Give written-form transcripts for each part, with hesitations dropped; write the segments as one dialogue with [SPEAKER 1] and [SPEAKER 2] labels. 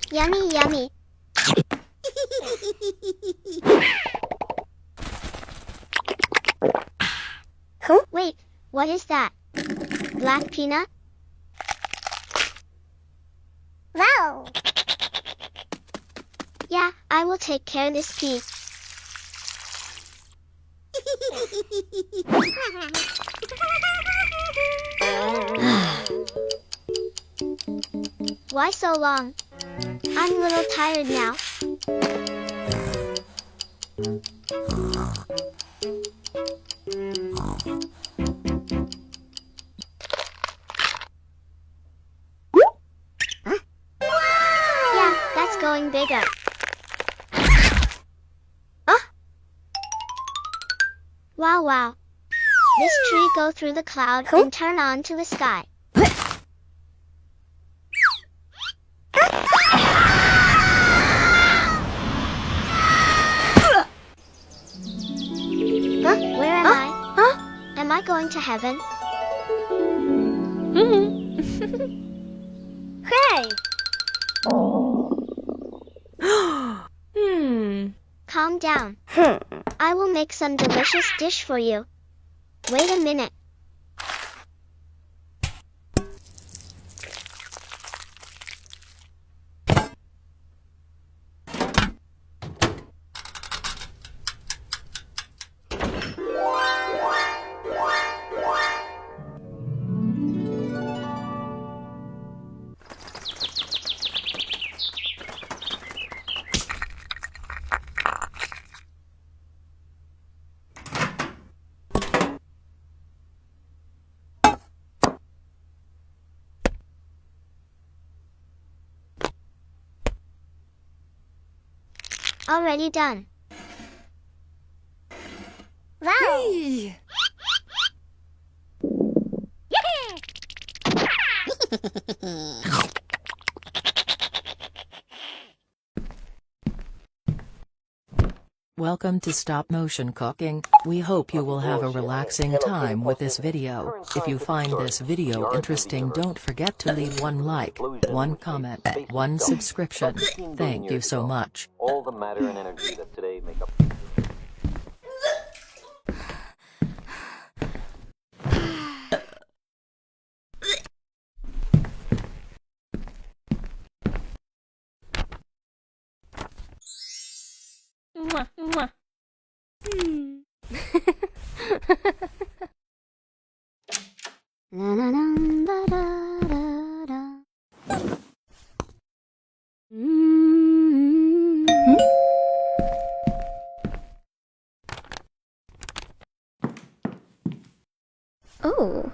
[SPEAKER 1] Yummy, yummy.
[SPEAKER 2] Huh?
[SPEAKER 1] Wait, what is that? Black peanut?
[SPEAKER 2] Wow.
[SPEAKER 1] Yeah, I will take care of this pea. Why so long? I'm a little tired now. Yeah, that's going bigger. Wow, wow. This tree go through the cloud and turn on to the sky. Where am I? Am I going to heaven?
[SPEAKER 2] Hey.
[SPEAKER 1] Calm down. I will make some delicious dish for you. Wait a minute. Already done.
[SPEAKER 2] Wow.
[SPEAKER 3] Welcome to Stop Motion Cooking. We hope you will have a relaxing time with this video. If you find this video interesting, don't forget to leave one like, one comment, one subscription. Thank you so much.
[SPEAKER 4] All the matter and energy that today make up.
[SPEAKER 2] Oh.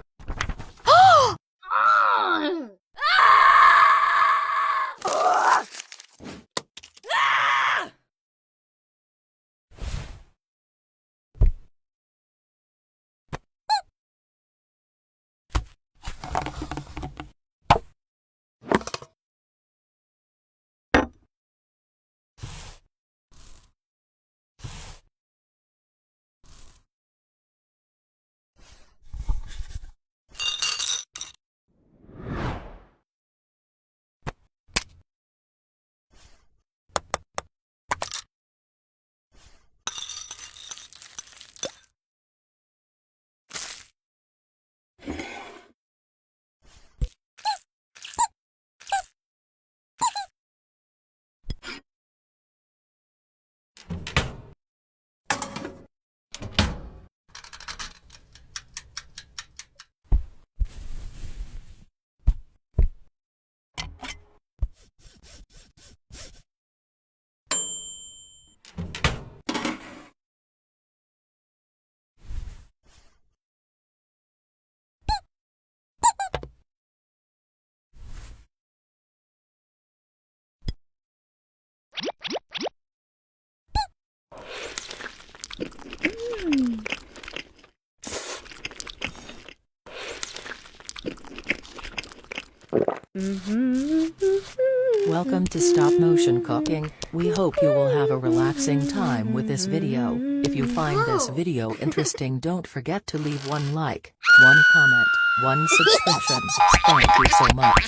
[SPEAKER 3] Welcome to Stop Motion Cooking. We hope you will have a relaxing time with this video. If you find this video interesting, don't forget to leave one like, one comment, one subscription. Thank you so much.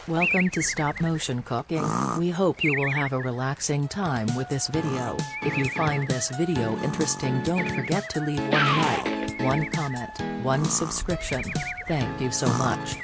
[SPEAKER 3] Welcome to Stop Motion Cooking. We hope you will have a relaxing time with this video. If you find this video interesting, don't forget to leave one like, one comment, one subscription. Thank you so much.